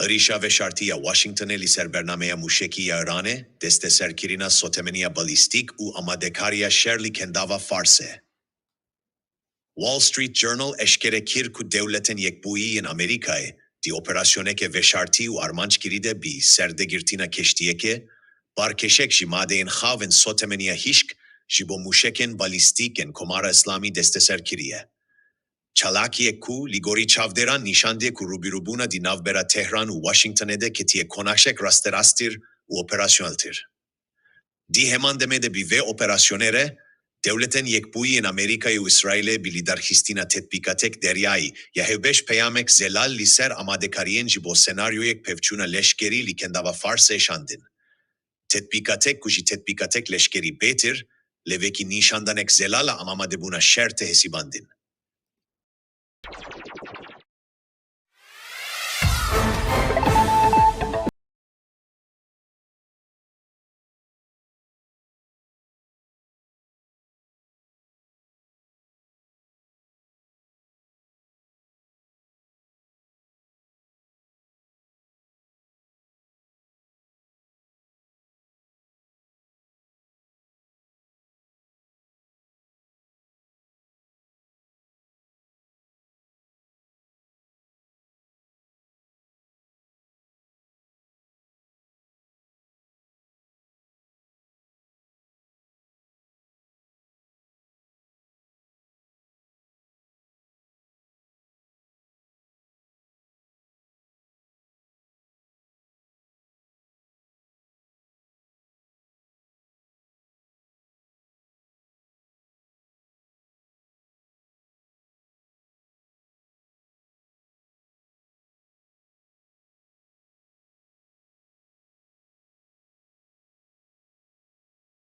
Hrișa veșartia Washington'e li serbernamea mușekia Irane, deste serkirina sotemenia balistik u amadekaria Shirley kendava farse. Wall Street Journal eşkere kir ku devletin yekbui in Amerikae, di operasyoneke veşarti u armançkiride bi serdegirtina keştiyeke, barkeşek ji madein xavin sotemenia hişk, ji bo muşeken balistiken komara İslami deste serkiriye. Çalakiye ku ligori çavderan nişandiye ku rubirubuna di navbera Tehran u Washington'ede ketiye konakşek rasterastir u operasyoneltir. Di heman demede bi ve operasyonere, devletin yekbui in Amerika'yı u İsrail'e bi lidarhistina tetbikatek deryayı, ya hevbeş peyamek zelal liser amadekariyen jibo senaryoyek pevçuna leşkeri li kendava farse şandin. Tetbikatek kuji tetbikatek leşkeri betir, leveki nişandanek zelala amamade buna şerte hesibandin.